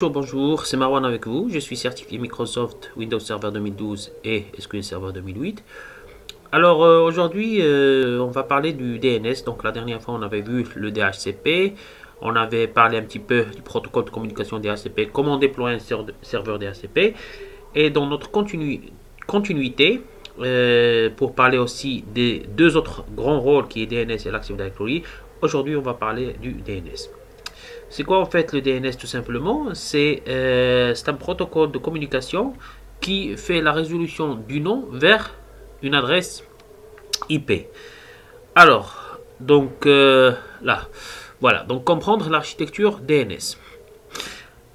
Bonjour, c'est Marwan avec vous. Je suis certifié Microsoft Windows Server 2012 et SQL Server 2008. Alors aujourd'hui, on va parler du DNS. Donc la dernière fois, on avait vu le DHCP. On avait parlé un petit peu du protocole de communication DHCP, comment déployer un serveur DHCP. Et dans notre continuité, pour parler aussi des deux autres grands rôles qui est DNS et l'Active Directory, aujourd'hui on va parler du DNS. C'est quoi en fait le DNS tout simplement? C'est un protocole de communication qui fait la résolution du nom vers une adresse IP. Alors, donc là, voilà, donc comprendre l'architecture DNS.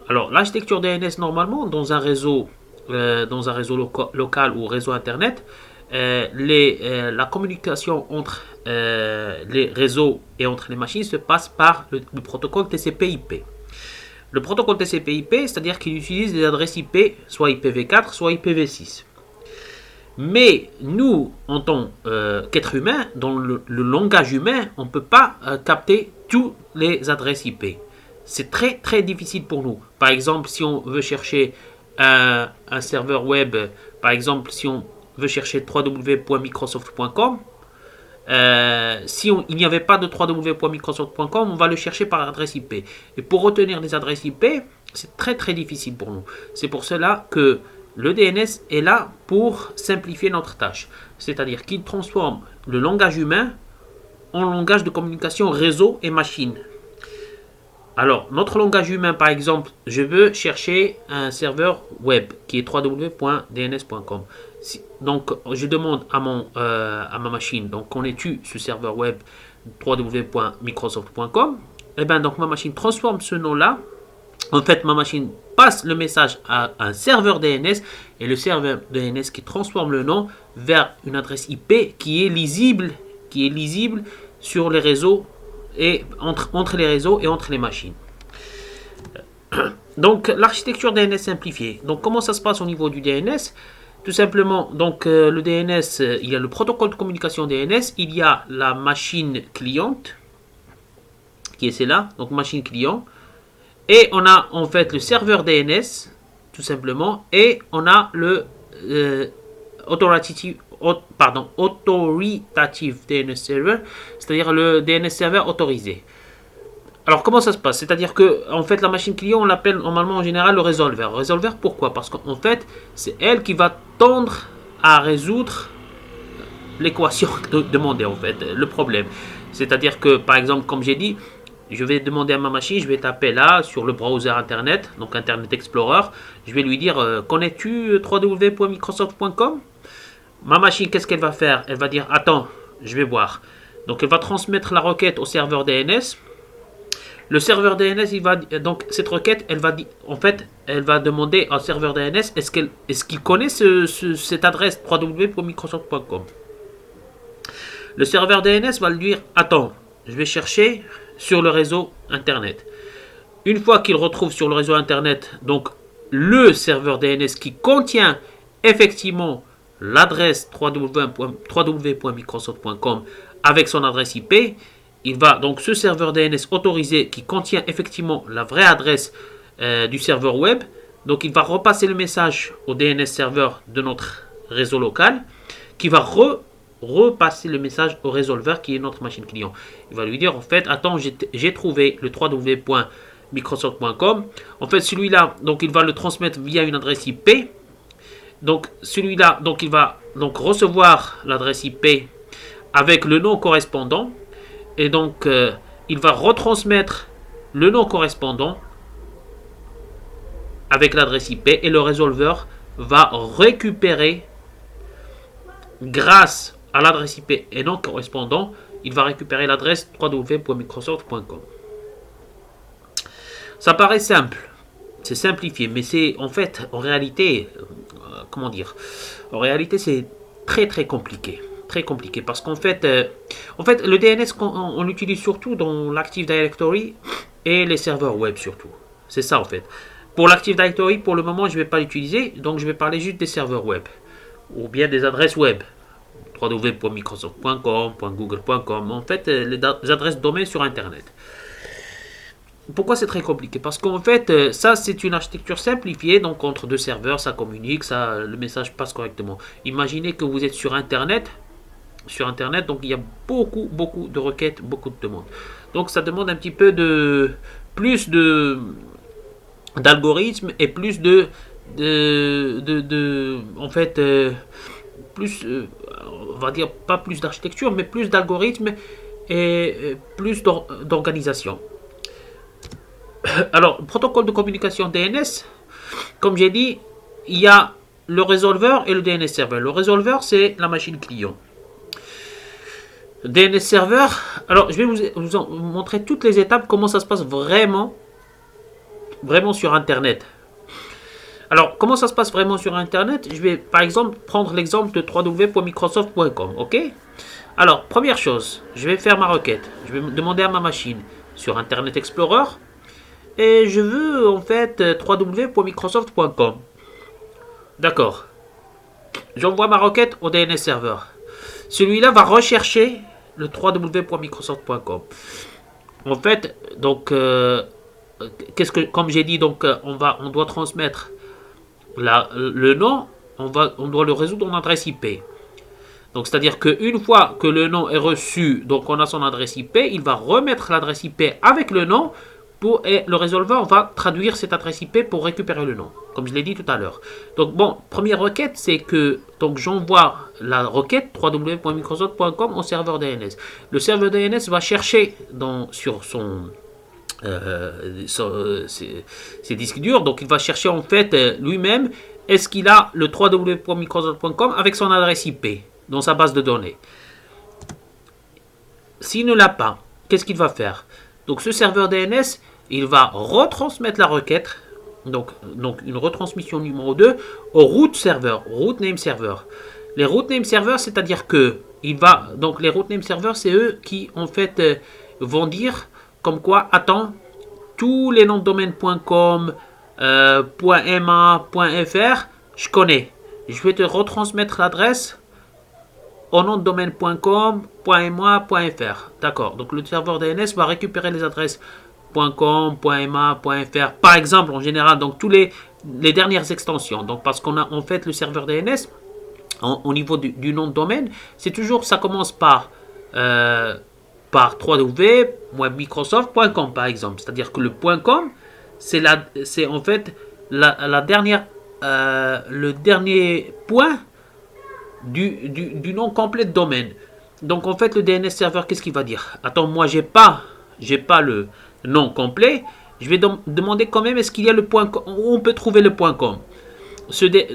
Alors, l'architecture DNS normalement dans un réseau local ou réseau internet, la communication entre les réseaux et entre les machines se passe par le protocole TCP/IP. Le protocole TCP/IP, c'est-à-dire qu'il utilise les adresses IP, soit IPv4, soit IPv6. Mais nous, en tant qu'être humain, dans le langage humain, on ne peut pas capter toutes les adresses IP. C'est très très difficile pour nous. Par exemple, si on veut chercher un serveur web, par exemple, si on veut chercher www.microsoft.com, il n'y avait pas de www.microsoft.com, on va le chercher par adresse IP. Et pour retenir les adresses IP, c'est très très difficile pour nous. C'est pour cela que le DNS est là pour simplifier notre tâche. C'est-à-dire qu'il transforme le langage humain en langage de communication réseau et machine. Alors, notre langage humain, par exemple, je veux chercher un serveur web qui est www.dns.com. Donc, je demande à ma machine, donc connais-tu ce serveur web www.microsoft.com? Et bien, donc ma machine transforme ce nom-là. En fait, ma machine passe le message à un serveur DNS et le serveur DNS qui transforme le nom vers une adresse IP qui est lisible sur les réseaux et entre les réseaux et entre les machines. Donc l'architecture DNS simplifiée. Donc comment ça se passe au niveau du DNS? Tout simplement, donc le DNS, il y a le protocole de communication DNS, il y a la machine cliente, qui est celle-là, donc machine client, et on a en fait le serveur DNS, tout simplement, et on a le authoritative DNS server, c'est-à-dire le DNS server autorisé. Alors comment ça se passe? C'est-à-dire que en fait la machine client on l'appelle normalement en général le résolveur. Résolveur pourquoi? Parce qu'en fait c'est elle qui va tendre à résoudre l'équation demandée en fait, le problème. C'est-à-dire que par exemple comme j'ai dit, je vais demander à ma machine, je vais taper là sur le browser internet, donc Internet Explorer, je vais lui dire connais-tu www.microsoft.com? Ma machine, qu'est-ce qu'elle va faire? Elle va dire attends, je vais voir. Donc elle va transmettre la requête au serveur DNS. Le serveur DNS, donc cette requête, elle va demander au serveur DNS est-ce qu'il connaît cette adresse www.microsoft.com. Le serveur DNS va lui dire attends, je vais chercher sur le réseau internet. Une fois qu'il retrouve sur le réseau internet donc le serveur DNS qui contient effectivement l'adresse www.microsoft.com avec son adresse IP, il va donc ce serveur DNS autorisé qui contient effectivement la vraie adresse du serveur web, donc il va repasser le message au DNS serveur de notre réseau local qui va repasser le message au résolveur qui est notre machine client. Il va lui dire en fait attends, j'ai trouvé le www.microsoft.com. En fait celui-là, donc il va le transmettre via une adresse IP. Donc celui-là, donc il va donc recevoir l'adresse IP avec le nom correspondant et donc il va retransmettre le nom correspondant avec l'adresse IP et le résolveur va récupérer grâce à l'adresse IP et non correspondant, il va récupérer l'adresse www.microsoft.com. Ça paraît simple, c'est simplifié, mais c'est en fait en réalité en réalité c'est très très compliqué. Très compliqué parce qu'en fait, le DNS on l'utilise surtout dans l'Active Directory et les serveurs web surtout. C'est ça en fait. Pour l'Active Directory, pour le moment, je ne vais pas l'utiliser, donc je vais parler juste des serveurs web ou bien des adresses web. www.microsoft.com, .google.com, en fait, les adresses domaine sur Internet. Pourquoi c'est très compliqué? Parce qu'en fait, ça, c'est une architecture simplifiée, donc entre deux serveurs, ça communique, ça, le message passe correctement. Imaginez que vous êtes sur Internet, donc il y a beaucoup de requêtes, beaucoup de demandes. Donc ça demande un petit peu de plus de d'algorithmes et plus en fait, plus, on va dire pas plus d'architecture, mais plus d'algorithmes et plus d'organisation. Alors, protocole de communication DNS, comme j'ai dit, il y a le résolveur et le DNS server. Le résolveur, c'est la machine client. DNS server, alors je vais vous montrer toutes les étapes, comment ça se passe vraiment sur Internet. Alors, comment ça se passe vraiment sur Internet? Je vais par exemple prendre l'exemple de www.microsoft.com, ok? Alors, première chose, je vais faire ma requête. Je vais demander à ma machine sur Internet Explorer et je veux en fait www.microsoft.com. D'accord. J'envoie ma requête au DNS server. Celui-là va rechercher le www.microsoft.com. En fait, donc, comme j'ai dit, donc, on doit transmettre le nom, on doit le résoudre en adresse IP. Donc, c'est-à-dire qu'une fois que le nom est reçu, donc on a son adresse IP, il va remettre l'adresse IP avec le nom et le résolveur va traduire cette adresse IP pour récupérer le nom, comme je l'ai dit tout à l'heure. Donc, bon, première requête, c'est que donc j'envoie la requête www.microsoft.com au serveur DNS. Le serveur DNS va chercher sur ses disques durs, donc il va chercher en fait lui-même, est-ce qu'il a le www.microsoft.com avec son adresse IP dans sa base de données. S'il ne l'a pas, qu'est-ce qu'il va faire? Donc ce serveur DNS, il va retransmettre la requête, donc une retransmission numéro 2 au root server, root name server. Les root name servers, c'est-à-dire que donc les root name servers, c'est eux qui en fait vont dire comme quoi, attends, tous les noms de domaine .com, .ma, .fr, je connais. Je vais te retransmettre l'adresse au nom de domaine.com, .ma, .fr. D'accord. Donc le serveur DNS va récupérer les adresses .com, .ma, .fr. Par exemple, en général, donc tous les dernières extensions. Donc parce qu'on a en fait le serveur DNS au niveau du nom de domaine, c'est toujours, ça commence par www.microsoft.com par exemple. C'est-à-dire que le .com, c'est en fait la dernière, le dernier point du nom complet de domaine. Donc en fait le DNS serveur, qu'est-ce qu'il va dire? Attends, moi j'ai pas le nom complet. Je vais demander quand même, est-ce qu'il y a le point .com, où on peut trouver le point .com.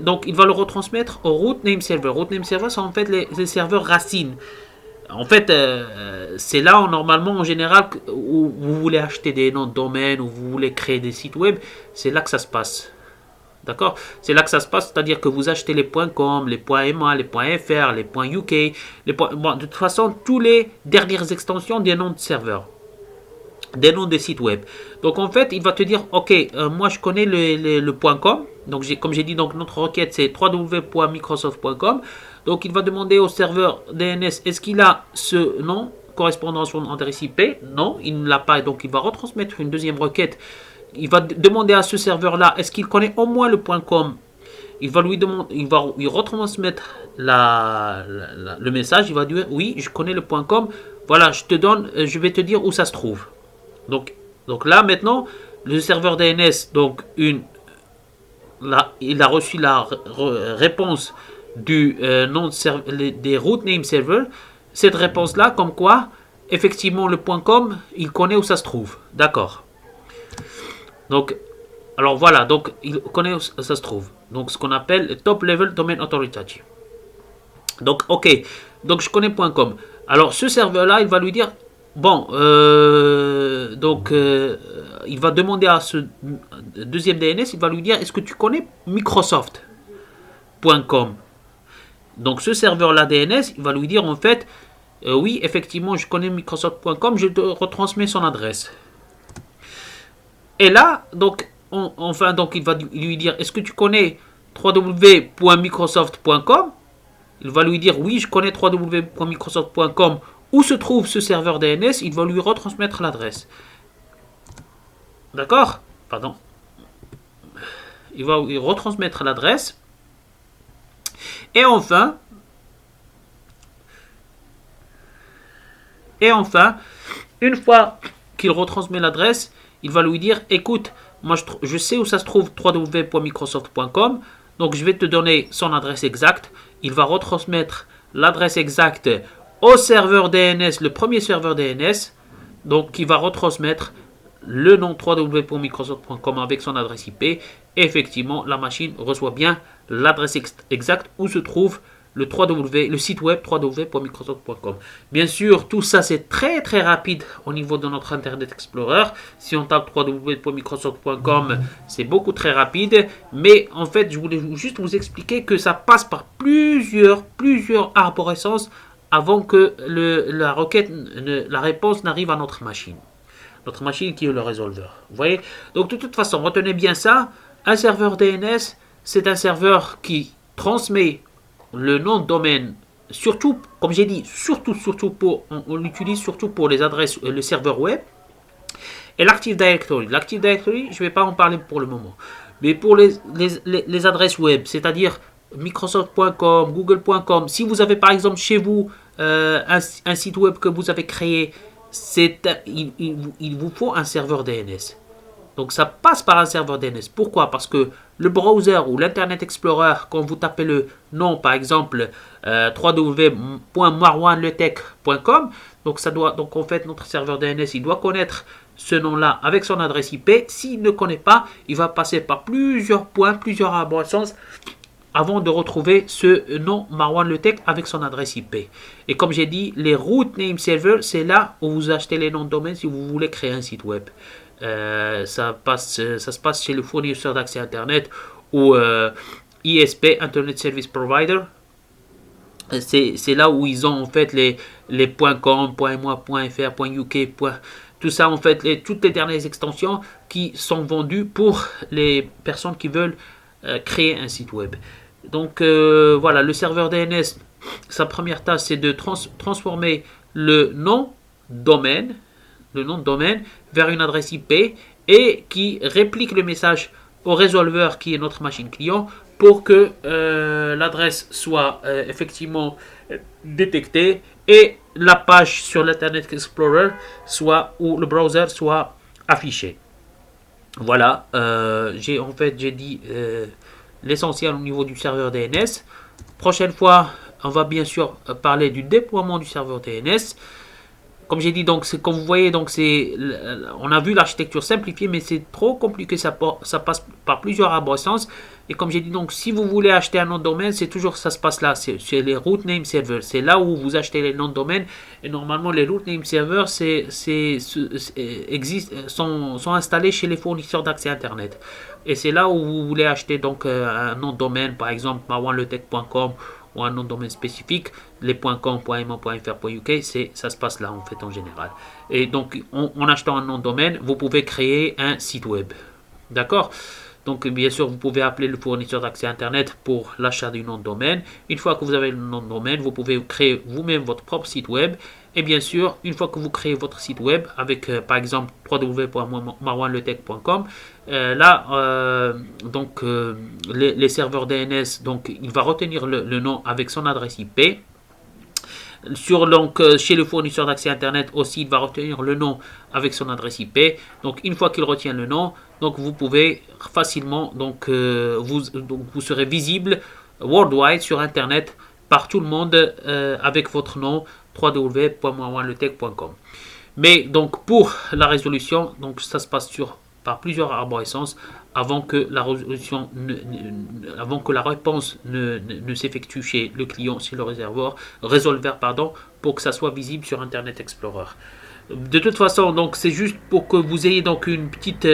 Donc il va le retransmettre au root name server. Root name server, c'est en fait les serveurs racines. En fait, c'est là normalement en général où vous voulez acheter des noms de domaine, où vous voulez créer des sites web, c'est là que ça se passe. D'accord? C'est là que ça se passe, c'est-à-dire que vous achetez les .com, les .ma, les .fr, les .uk, bon, de toute façon, tous les dernières extensions des noms de serveurs, des noms de sites web. Donc en fait, il va te dire, ok, moi je connais le .com, donc comme j'ai dit, donc notre requête c'est www.microsoft.com. Donc il va demander au serveur DNS, est-ce qu'il a ce nom correspondant à son adresse IP? Non, il ne l'a pas, donc il va retransmettre une deuxième requête. Il va demander à ce serveur-là, est-ce qu'il connaît au moins le .com? Il va lui retransmettre le message. Il va dire, oui, je connais le .com. Voilà, je vais te dire où ça se trouve. Donc là, maintenant, le serveur DNS, donc il a reçu la réponse du nom des root name server. Cette réponse-là, comme quoi, effectivement, le .com, il connaît où ça se trouve. D'accord. Donc, alors voilà, donc il connaît où ça se trouve. Donc, ce qu'on appelle Top Level Domain Authority. Donc, ok. Donc, je connais .com. Alors, ce serveur-là, il va lui dire, bon, il va demander à ce deuxième DNS, il va lui dire, est-ce que tu connais Microsoft.com? Donc, ce serveur-là DNS, il va lui dire, en fait, oui, effectivement, je connais Microsoft.com, je te retransmets son adresse. Et là, donc, il va lui dire, est-ce que tu connais www.microsoft.com? Il va lui dire, oui, je connais www.microsoft.com. Où se trouve ce serveur DNS? Il va lui retransmettre l'adresse. D'accord? Pardon. Il va retransmettre l'adresse. Et enfin, une fois qu'il retransmet l'adresse, il va lui dire, écoute, moi je sais où ça se trouve, www.microsoft.com, donc je vais te donner son adresse exacte. Il va retransmettre l'adresse exacte au serveur DNS, le premier serveur DNS, donc qui va retransmettre le nom www.microsoft.com avec son adresse IP. Et effectivement, la machine reçoit bien l'adresse exacte où se trouve le site web www.microsoft.com. Bien sûr, tout ça c'est très très rapide au niveau de notre Internet Explorer. Si on tape www.microsoft.com, c'est beaucoup très rapide. Mais en fait, je voulais juste vous expliquer que ça passe par plusieurs arborescences avant que la requête, la réponse n'arrive à notre machine. Notre machine qui est le résolveur. Vous voyez? Donc de toute façon, retenez bien ça. Un serveur DNS, c'est un serveur qui transmet le nom de domaine, surtout, comme j'ai dit, surtout on l'utilise surtout pour les adresses, le serveur web et l'Active Directory. L'Active Directory, je ne vais pas en parler pour le moment. Mais pour les adresses web, c'est-à-dire Microsoft.com, Google.com, si vous avez par exemple chez vous un site web que vous avez créé, il vous faut un serveur DNS. Donc ça passe par un serveur DNS. Pourquoi? Parce que le browser ou l'Internet Explorer, quand vous tapez le nom, par exemple, www.marwanletech.com, donc en fait notre serveur DNS, il doit connaître ce nom-là avec son adresse IP. S'il ne connaît pas, il va passer par plusieurs points, plusieurs absences avant de retrouver ce nom Marwan Le Tech avec son adresse IP. Et comme j'ai dit, les root name server, c'est là où vous achetez les noms de domaine si vous voulez créer un site web. Ça se passe chez le fournisseur d'accès Internet ou ISP, Internet Service Provider. C'est là où ils ont en fait les .com, .moi, .fr, .uk, tout ça en fait, toutes les dernières extensions qui sont vendues pour les personnes qui veulent créer un site web. Donc voilà, le serveur DNS, sa première tâche c'est de transformer le nom domaine vers une adresse IP et qui réplique le message au résolveur qui est notre machine client pour que l'adresse soit effectivement détectée et la page sur l'Internet Explorer ou le browser soit affiché. Voilà, j'ai dit l'essentiel au niveau du serveur DNS. Prochaine fois, on va bien sûr parler du déploiement du serveur DNS. Comme j'ai dit, donc comme vous voyez, donc on a vu l'architecture simplifiée, mais c'est trop compliqué, ça passe par plusieurs absences. Et comme j'ai dit, donc si vous voulez acheter un nom de domaine, c'est toujours ça se passe là, c'est les root name servers, c'est là où vous achetez les noms de domaine. Et normalement, les root name servers sont installés chez les fournisseurs d'accès Internet. Et c'est là où vous voulez acheter donc un nom de domaine, par exemple marwanletech.com ou un nom de domaine spécifique, les .com, .mo, .fr, .uk, ça se passe là en fait en général. Et donc en achetant un nom de domaine, vous pouvez créer un site web. D'accord? Donc bien sûr, vous pouvez appeler le fournisseur d'accès Internet pour l'achat du nom de domaine. Une fois que vous avez le nom de domaine, vous pouvez créer vous-même votre propre site web. Et bien sûr, une fois que vous créez votre site web avec par exemple www.marwanletech.com, les serveurs DNS, donc il va retenir le nom avec son adresse IP. Chez le fournisseur d'accès Internet aussi, il va retenir le nom avec son adresse IP. Donc une fois qu'il retient le nom, donc vous pouvez facilement, vous serez visible worldwide sur Internet par tout le monde avec votre nom www.marwanletech.com. Mais donc pour la résolution, donc ça se passe par plusieurs arborescences avant que la réponse ne s'effectue chez le client, chez le résolveur, pour que ça soit visible sur Internet Explorer. De toute façon, donc c'est juste pour que vous ayez donc une petite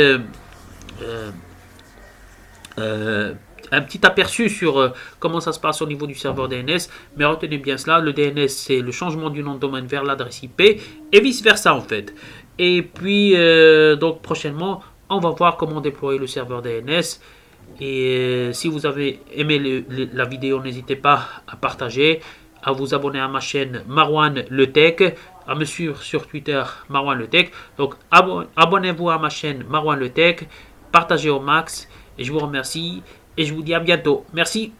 un petit aperçu sur comment ça se passe au niveau du serveur DNS, mais retenez bien cela, le DNS c'est le changement du nom de domaine vers l'adresse IP et vice versa en fait. Et puis donc prochainement on va voir comment déployer le serveur DNS. Et si vous avez aimé la vidéo, n'hésitez pas à partager, à vous abonner à ma chaîne Marwan Le Tech. à me suivre sur Twitter, Marwan Le Tech. Donc abonnez-vous à ma chaîne Marwan Le Tech, partagez au max, et je vous remercie, et je vous dis à bientôt. Merci.